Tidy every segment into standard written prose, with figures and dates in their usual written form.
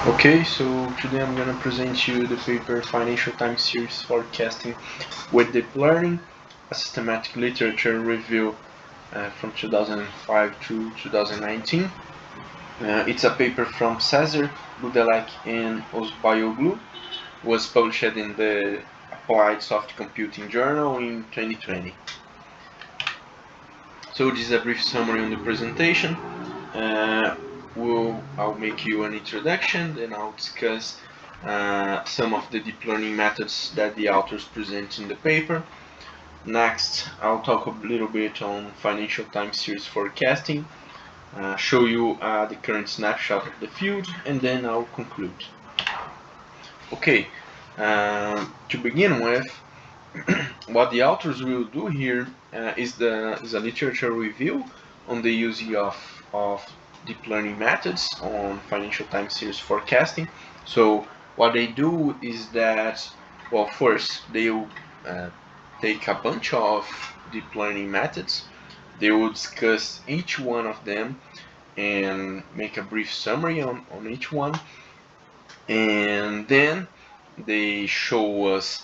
Okay, so today I'm going to present you the paper Financial Time Series Forecasting with Deep Learning, a systematic literature review from 2005 to 2019. It's a paper from Cesar, Budelek, and Osbayoglu. Was published in the Applied Soft Computing Journal in 2020. So this is a brief summary on the presentation. Uh, I'll make you an introduction, then I'll discuss some of the deep learning methods that the authors present in the paper. Next, I'll talk a little bit on financial time series forecasting, show you the current snapshot of the field, and then I'll conclude. Okay, to begin with, what the authors will do here is a literature review on the use of deep learning methods on financial time series forecasting. So what they do is that, well, first they will take a bunch of deep learning methods. They will discuss each one of them and make a brief summary on each one, and then they show us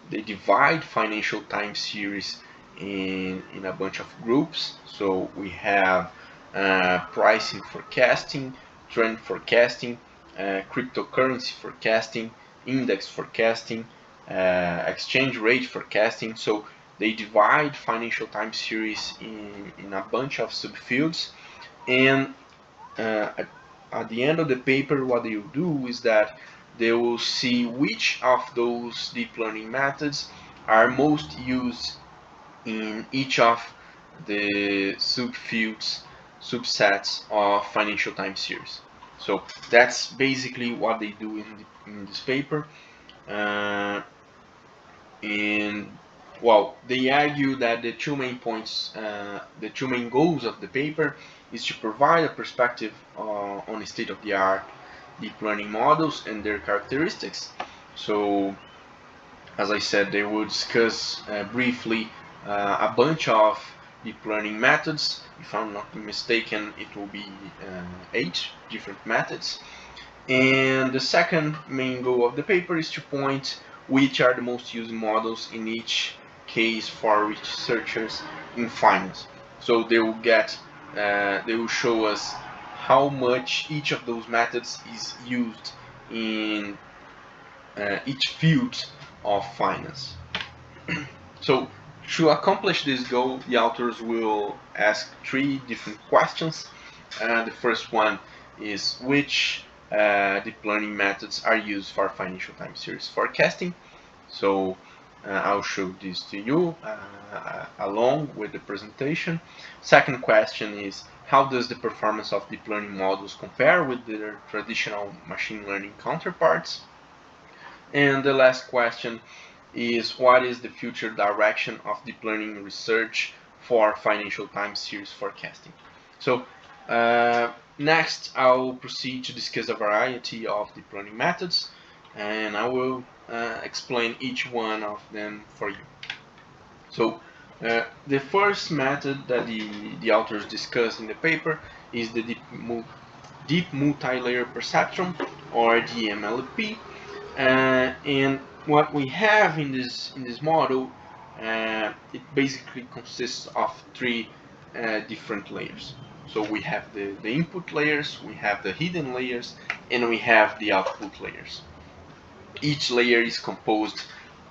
they divide financial time series in a bunch of groups. So we have pricing forecasting, trend forecasting, cryptocurrency forecasting, index forecasting, exchange rate forecasting. So they divide financial time series in a bunch of subfields, and at the end of the paper, what they will do is that they will see which of those deep learning methods are most used in each of the subfields, subsets of financial time series. So that's basically what they do in this paper. Uh, and well, they argue that the two main points, the two main goals of the paper is to provide a perspective on state-of-the-art deep learning models and their characteristics. So, as I said, they will discuss briefly a bunch of deep learning methods. If I'm not mistaken, it will be 8 different methods. And the second main goal of the paper is to point which are the most used models in each case for researchers in finance. So they will show us how much each of those methods is used in each field of finance. So to accomplish this goal, the authors will ask 3 different questions. The first one is which deep learning methods are used for financial time series forecasting. So I'll show this to you along with the presentation. Second question is how does the performance of deep learning models compare with their traditional machine learning counterparts? And the last question is what is the future direction of deep learning research for financial time series forecasting? So next I'll proceed to discuss a variety of deep learning methods, and I will explain each one of them for you. So the first method that the authors discuss in the paper is the deep multi-layer perceptron, or DMLP. And what we have in this model, it basically consists of 3 different layers. So we have the input layers, we have the hidden layers, and we have the output layers. Each layer is composed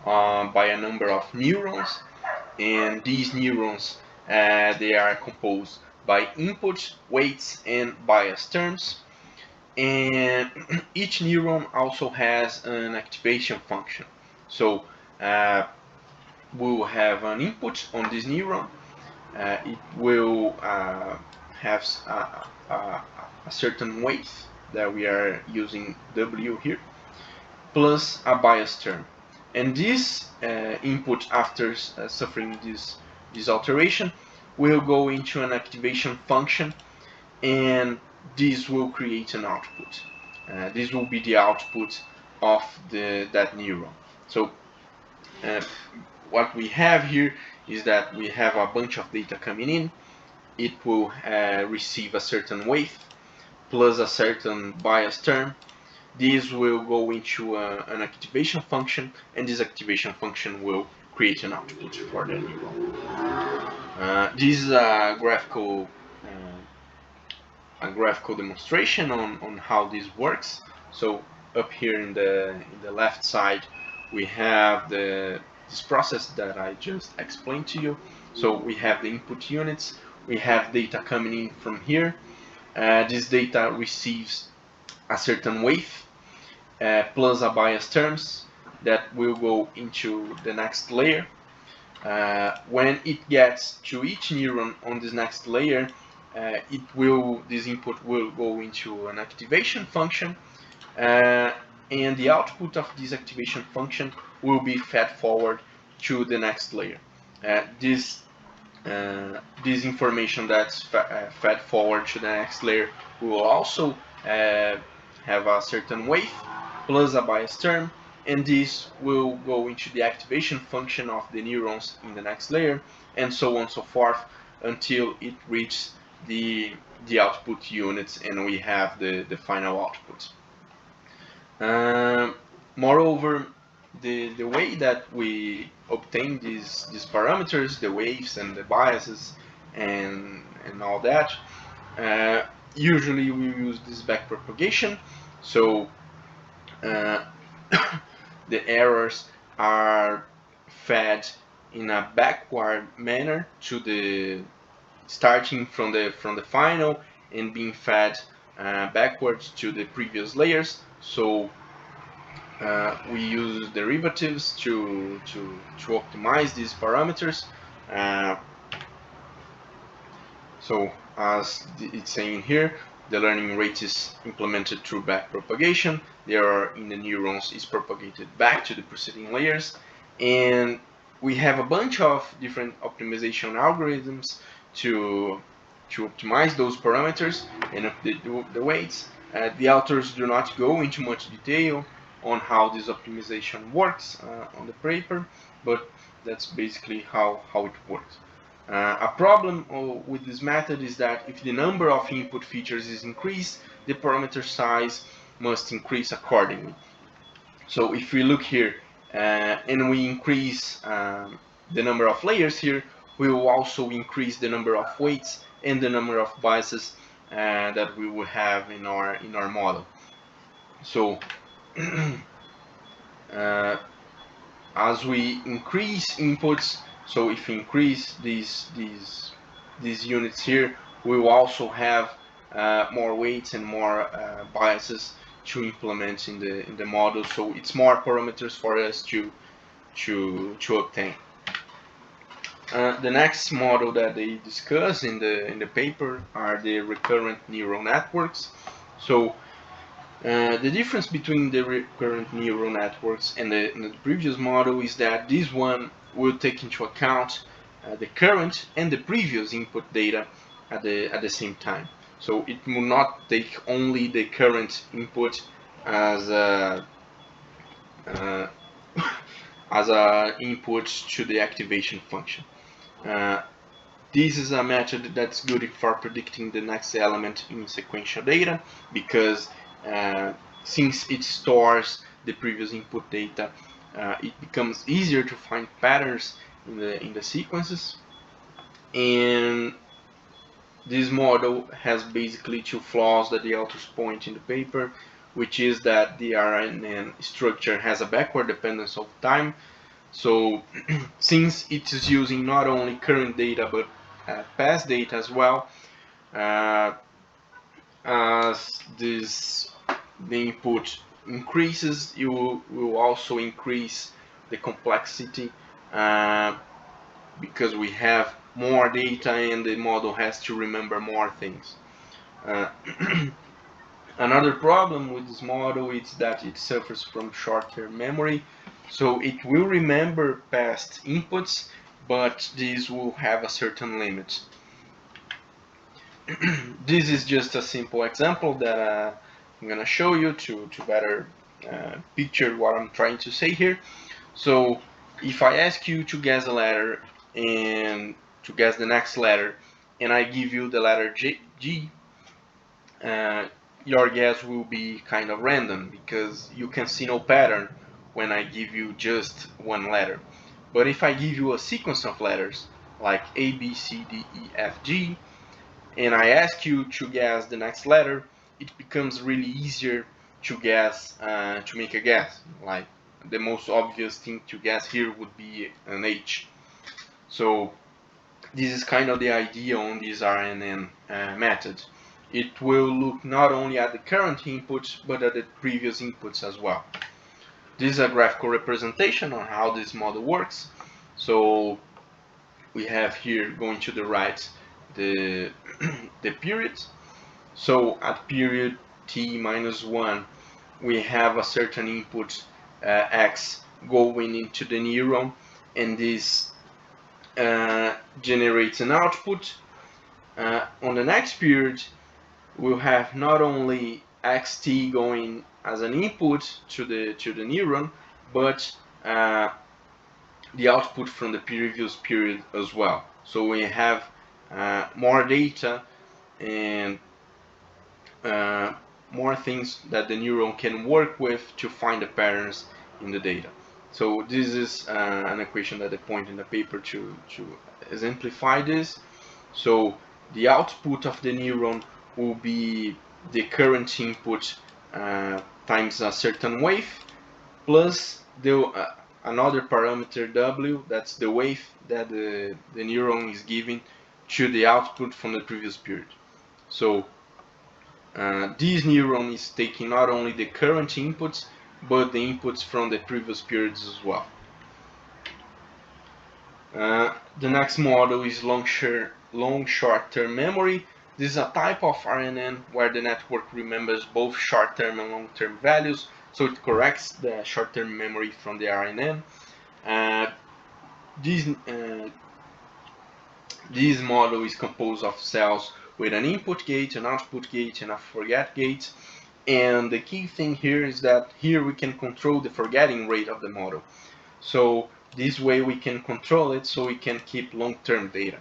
by a number of neurons, and these neurons they are composed by input, weights, and bias terms. And each neuron also has an activation function. So we will have an input on this neuron. It will have a certain weight that we are using W here, plus a bias term. And this input, after suffering this alteration, will go into an activation function, and this will create an output. This will be the output of that neuron. So uh, what we have here is that we have a bunch of data coming in. It will receive a certain weight, plus a certain bias term. This will go into an activation function, and this activation function will create an output for the neuron. This is a graphical demonstration on how this works. So up here in the left side, we have this process that I just explained to you. So we have the input units, we have data coming in from here. This data receives a certain wave plus a bias terms that will go into the next layer. When it gets to each neuron on this next layer, this input will go into an activation function, and the output of this activation function will be fed forward to the next layer. This information that's fed forward to the next layer will also have a certain wave plus a bias term, and this will go into the activation function of the neurons in the next layer, and so on and so forth until it reaches the output units and we have the final output. Moreover, the way that we obtain these parameters, the waves and the biases and all that, usually we use this backpropagation. So the errors are fed in a backward manner to the starting from the final and being fed backwards to the previous layers. So we use derivatives to optimize these parameters. So as it's saying here, the learning rate is implemented through backpropagation. The error in the neurons is propagated back to the preceding layers, and we have a bunch of different optimization algorithms to optimize those parameters and update the weights. The authors do not go into much detail on how this optimization works on the paper, but that's basically how it works. A problem with this method is that if the number of input features is increased, the parameter size must increase accordingly. So if we look here and we increase the number of layers here, we will also increase the number of weights and the number of biases that we will have in our model. So as we increase inputs, so if we increase these units here, we will also have more weights and more biases to implement in the model. So it's more parameters for us to obtain. The next model that they discuss in the paper are the recurrent neural networks. So the difference between the recurrent neural networks and the previous model is that this one will take into account the current and the previous input data at the same time. So it will not take only the current input as a input to the activation function. This is a method that's good for predicting the next element in sequential data, because since it stores the previous input data, it becomes easier to find patterns in the sequences. And this model has basically two flaws that the authors point in the paper, which is that the RNN structure has a backward dependence of time. So since it is using not only current data but past data as well, as the input increases, you will also increase the complexity because we have more data and the model has to remember more things. Another problem with this model is that it suffers from short-term memory, so it will remember past inputs, but this will have a certain limit. This is just a simple example that I'm gonna show you to better picture what I'm trying to say here. So if I ask you to guess a letter and to guess the next letter, and I give you the letter G, your guess will be kind of random because you can see no pattern when I give you just one letter. But if I give you a sequence of letters like A, B, C, D, E, F, G, and I ask you to guess the next letter, it becomes really easier to guess, to make a guess. Like the most obvious thing to guess here would be an H. So this is kind of the idea on this RNN method. It will look not only at the current inputs, but at the previous inputs as well. This is a graphical representation on how this model works. So we have here, going to the right, the, the periods. So at period t minus 1, we have a certain input x going into the neuron, and this generates an output. On the next period, we'll have not only xt going as an input to the neuron, but the output from the previous period as well. So we have more data and more things that the neuron can work with to find the patterns in the data. So this is an equation that I point in the paper to exemplify this. So the output of the neuron will be the current input times a certain wave plus another parameter w, that's the wave that the neuron is giving to the output from the previous period. So this neuron is taking not only the current inputs, but the inputs from the previous periods as well. The next model is long short-term memory. This is a type of RNN where the network remembers both short-term and long-term values, so it corrects the short-term memory from the RNN. This model is composed of cells with an input gate, an output gate, and a forget gate. And the key thing here is that here we can control the forgetting rate of the model. So this way we can control it so we can keep long-term data.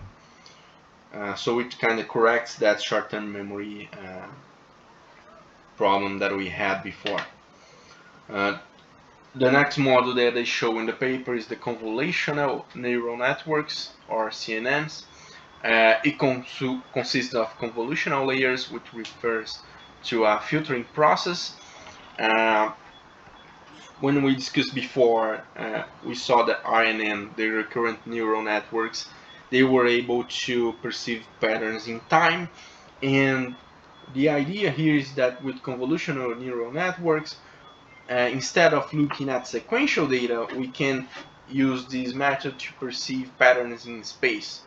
So it kind of corrects that short-term memory problem that we had before. The next model that I show in the paper is the convolutional neural networks, or CNNs. It consists of convolutional layers, which refers to a filtering process. When we discussed before, we saw that RNN, the recurrent neural networks, they were able to perceive patterns in time. And the idea here is that with convolutional neural networks, instead of looking at sequential data, we can use this method to perceive patterns in space.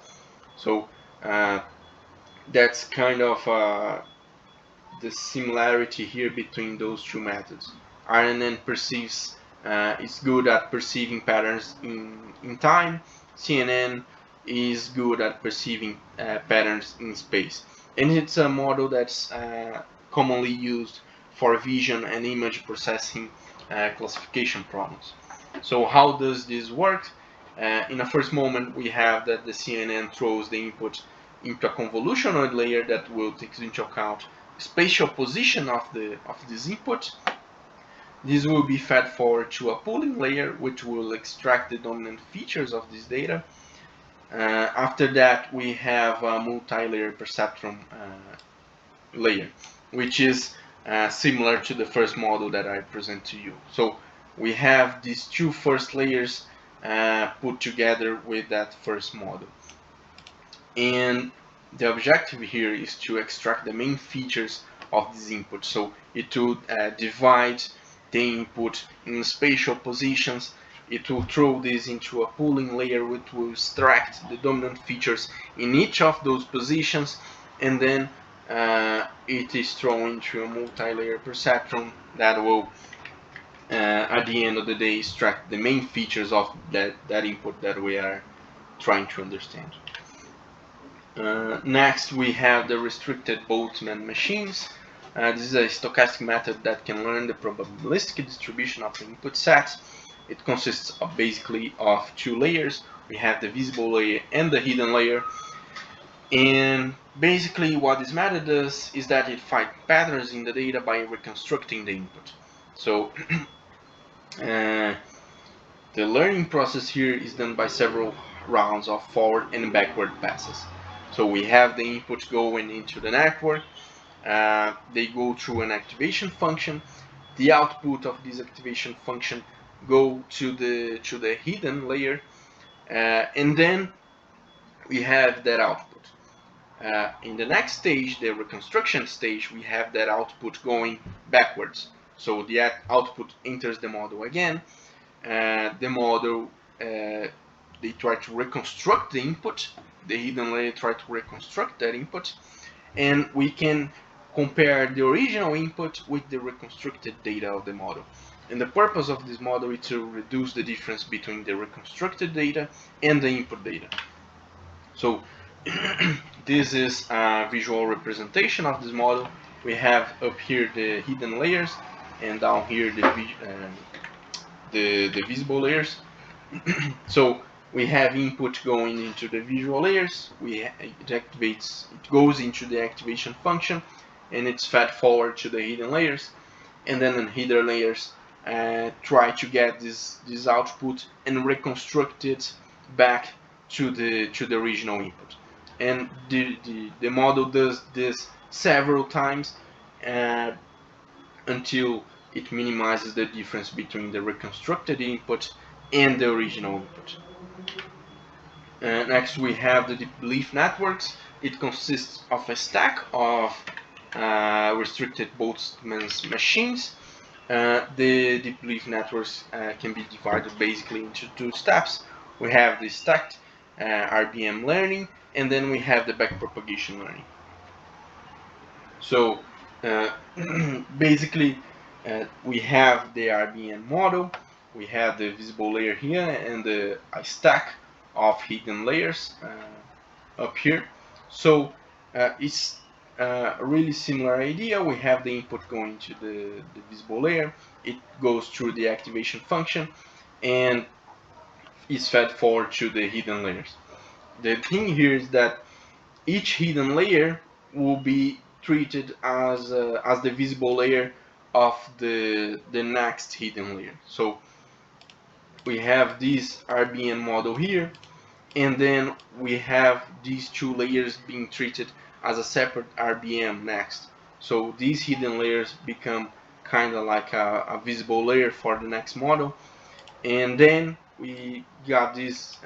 So that's kind of the similarity here between those two methods. RNN perceives is good at perceiving patterns in time. CNN is good at perceiving patterns in space. And it's a model that's commonly used for vision and image processing classification problems. So how does this work? In a first moment, we have that the CNN throws the input into a convolutional layer that will take into account spatial position of this input. This will be fed forward to a pooling layer, which will extract the dominant features of this data. After that, we have a multi-layer perceptron layer, which is similar to the first model that I present to you. So we have these two first layers put together with that first model. And the objective here is to extract the main features of this input. So it will divide the input in spatial positions. It will throw this into a pooling layer which will extract the dominant features in each of those positions, and then it is thrown into a multi-layer perceptron that will at the end of the day extract the main features of that input that we are trying to understand. Next, we have the restricted Boltzmann machines. This is a stochastic method that can learn the probabilistic distribution of the input sets. It consists basically of two layers. We have the visible layer and the hidden layer. And basically what this method does is that it finds patterns in the data by reconstructing the input. So uh, the learning process here is done by several rounds of forward and backward passes. So we have the input going into the network, they go through an activation function, the output of this activation function go to the hidden layer, and then we have that output. In the next stage, the reconstruction stage, we have that output going backwards. So the output enters the model again. The model, they try to reconstruct the input. The hidden layer try to reconstruct that input, and we can compare the original input with the reconstructed data of the model. And the purpose of this model is to reduce the difference between the reconstructed data and the input data. So this is a visual representation of this model. We have up here the hidden layers, and down here the visible layers. So we have input going into the visual layers. It goes into the activation function, and it's fed forward to the hidden layers, and then the hidden layers try to get this output and reconstruct it back to the original input. And the model does this several times until it minimizes the difference between the reconstructed input and the original input. Next we have the deep belief networks. It consists of a stack of restricted Boltzmann machines. The deep belief networks can be divided basically into two steps. We have the stacked RBM learning, and then we have the backpropagation learning. So basically we have the RBM model, we have the visible layer here, and a stack of hidden layers up here. So it's a really similar idea. We have the input going to the visible layer, it goes through the activation function, and is fed forward to the hidden layers. The thing here is that each hidden layer will be treated as the visible layer of the next hidden layer. So we have this RBM model here, and then we have these two layers being treated as a separate RBM next. So these hidden layers become kind of like a visible layer for the next model, and then we got this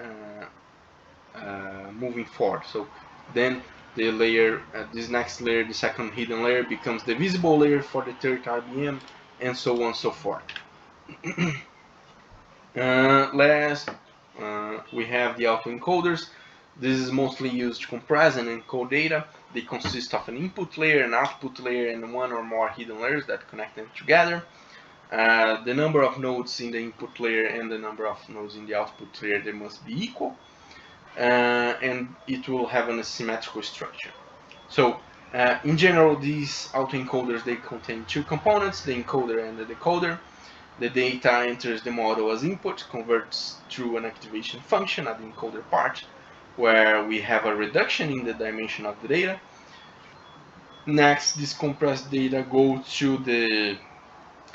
moving forward. So then the layer, this next layer, the second hidden layer, becomes the visible layer for the third RBM, and so on and so forth. Last, we have the autoencoders. This is mostly used to compress and encode data. They consist of an input layer, an output layer, and one or more hidden layers that connect them together. The number of nodes in the input layer and the number of nodes in the output layer, they must be equal. And it will have an asymmetrical structure. So in general, these autoencoders, they contain two components, the encoder and the decoder. The data enters the model as input, converts through an activation function at the encoder part, where we have a reduction in the dimension of the data. Next, this compressed data goes to the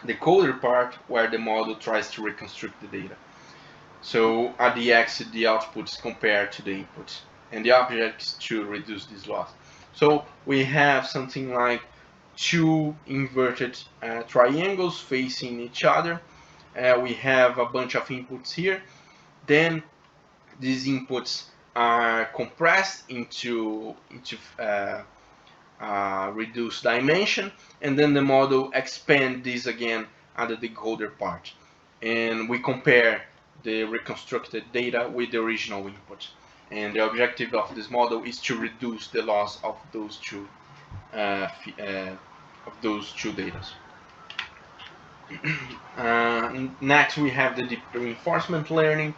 decoder part, where the model tries to reconstruct the data. So at the exit, the output is compared to the input, and the object is to reduce this loss. So we have something like two inverted triangles facing each other. We have a bunch of inputs here. Then these inputs are compressed into reduced dimension, and then the model expands this again at the decoder part, and we compare the reconstructed data with the original input. And the objective of this model is to reduce the loss of those two data. Next, we have the deep reinforcement learning.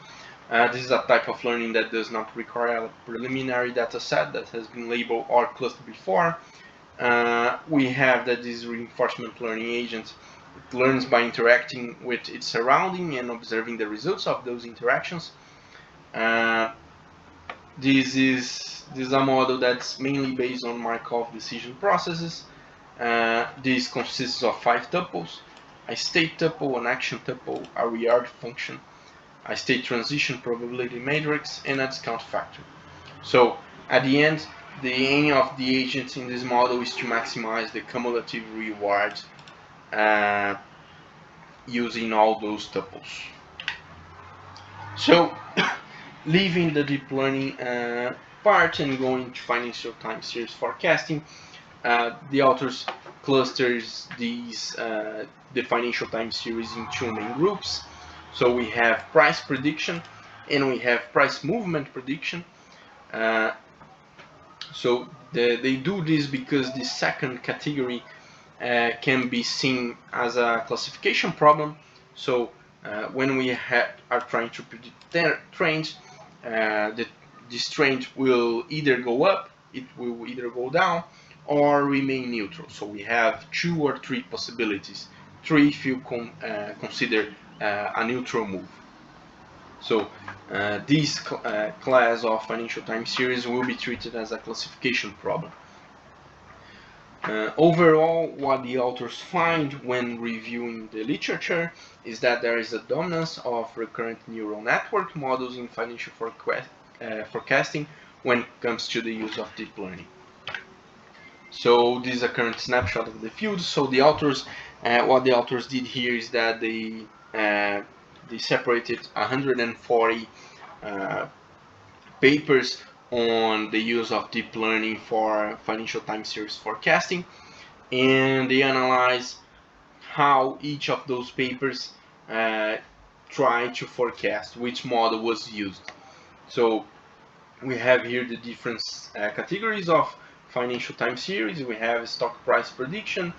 This is a type of learning that does not require a preliminary data set that has been labeled or clustered before. We have that this reinforcement learning agent learns by interacting with its surrounding and observing the results of those interactions. This is a model that's mainly based on Markov decision processes. This consists of 5 tuples: a state tuple, an action tuple, a Reward function, a state transition probability matrix, and a discount factor. So at the end, the aim of the agent in this model is to maximize the cumulative reward uh, using all those tuples. So leaving the deep learning part and going to financial time series forecasting, the authors clusters the financial time series in 2 main groups. So we have price prediction and we have price movement prediction. So they do this because the second category can be seen as a classification problem. So when we are trying to predict trends, this trend will either go up, it will either go down, or remain neutral. So we have 2 or 3 possibilities. 3 if you consider a neutral move. So this class of financial time series will be treated as a classification problem. Overall, what the authors find when reviewing the literature is that there is a dominance of recurrent neural network models in financial forecasting when it comes to the use of deep learning. So this is a current snapshot of the field. So the authors, what the authors did here is that they separated 140 papers on the use of deep learning for financial time series forecasting, and they analyze how each of those papers try to forecast which model was used. So we have here the different categories of financial time series. We have stock price prediction,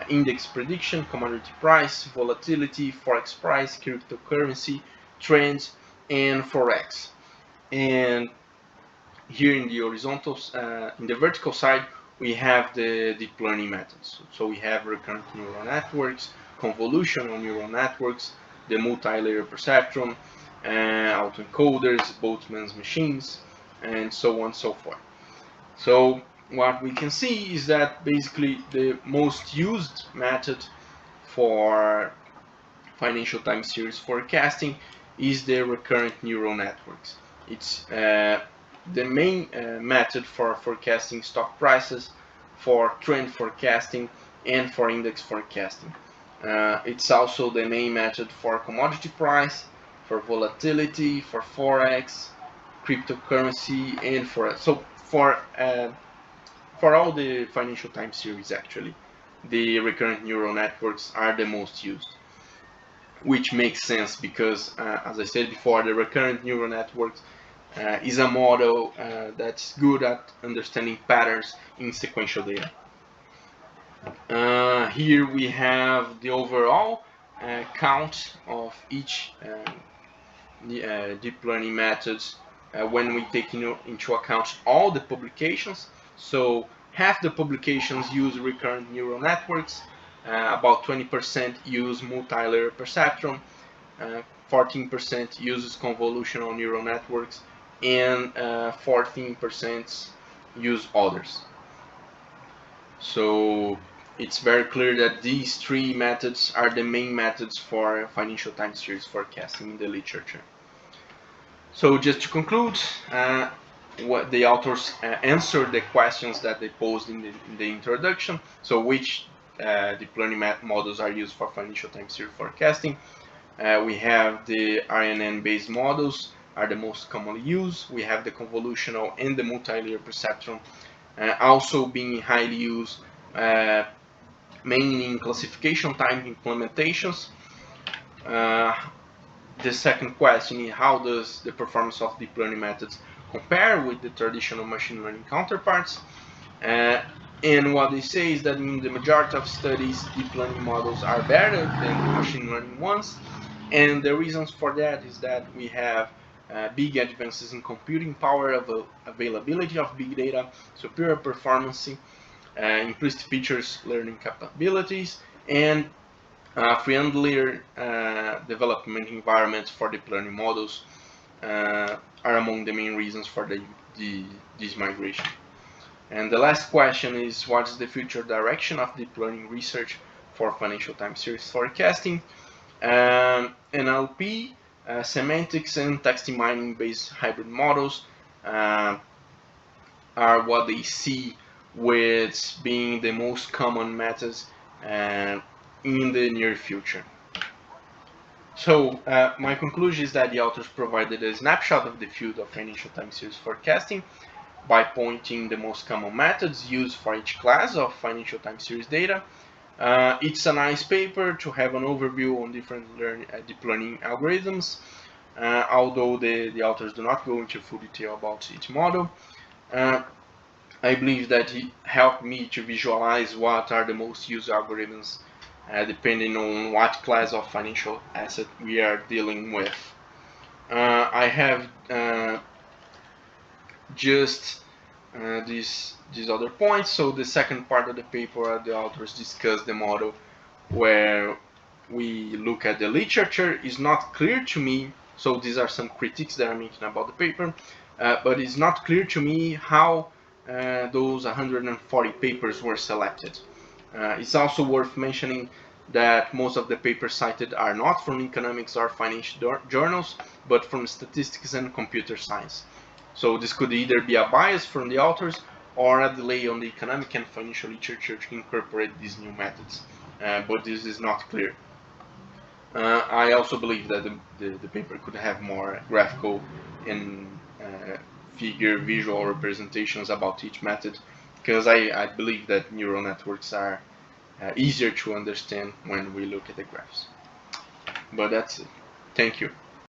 index prediction, commodity price, volatility, forex price, cryptocurrency, trends, and forex. And here in the horizontal, in the vertical side, we have the deep learning methods. So we have recurrent neural networks, convolutional neural networks, the multi-layer perceptron, autoencoders, Boltzmann's machines, and so on and so forth. So what we can see is that basically the most used method for financial time series forecasting is the recurrent neural networks. It's the main method for forecasting stock prices, for trend forecasting, and for index forecasting. It's also the main method for commodity price, for volatility, for forex, cryptocurrency, and for all the financial time series actually, the recurrent neural networks are the most used, which makes sense because, as I said before, the recurrent neural networks is a model that's good at understanding patterns in sequential data. Here we have the overall count of each deep learning methods when we take into account all the publications. So half the publications use recurrent neural networks, about 20% use multi-layer perceptron, 14% uses convolutional neural networks, and 14% use others. So it's very clear that these 3 methods are the main methods for financial time series forecasting in the literature. So just to conclude, what the authors answered the questions that they posed in the introduction. So which deep learning models are used for financial time series forecasting? We have the RNN-based models are the most commonly used. We have the convolutional and the multi-layer perceptron also being highly used, mainly in classification time implementations. The second question is, how does the performance of deep learning methods compare with the traditional machine learning counterparts? And what they say is that in the majority of studies, deep learning models are better than the machine learning ones. And the reasons for that is that we have big advances in computing power, availability of big data, superior performance, increased features, learning capabilities, and friendlier development environments for deep learning models are among the main reasons for the this migration. And the last question is, what is the future direction of deep learning research for financial time series forecasting? NLP, semantics, and text mining based hybrid models are what they see with being the most common methods in the near future. So my conclusion is that the authors provided a snapshot of the field of financial time series forecasting by pointing the most common methods used for each class of financial time series data. It's a nice paper to have an overview on different deep learning algorithms, although the authors do not go into full detail about each model. I believe that it helped me to visualize what are the most used algorithms depending on what class of financial asset we are dealing with. I have just these other points. So the second part of the paper, the authors discuss the model where we look at the literature. Is not clear to me. So these are some critiques that I'm making about the paper, but it's not clear to me how those 140 papers were selected. It's also worth mentioning that most of the papers cited are not from economics or financial journals, but from statistics and computer science. So this could either be a bias from the authors or a delay on the economic and financial literature to incorporate these new methods, but this is not clear. I also believe that the paper could have more graphical and visual representations about each method, because I believe that neural networks are easier to understand when we look at the graphs. But that's it. Thank you.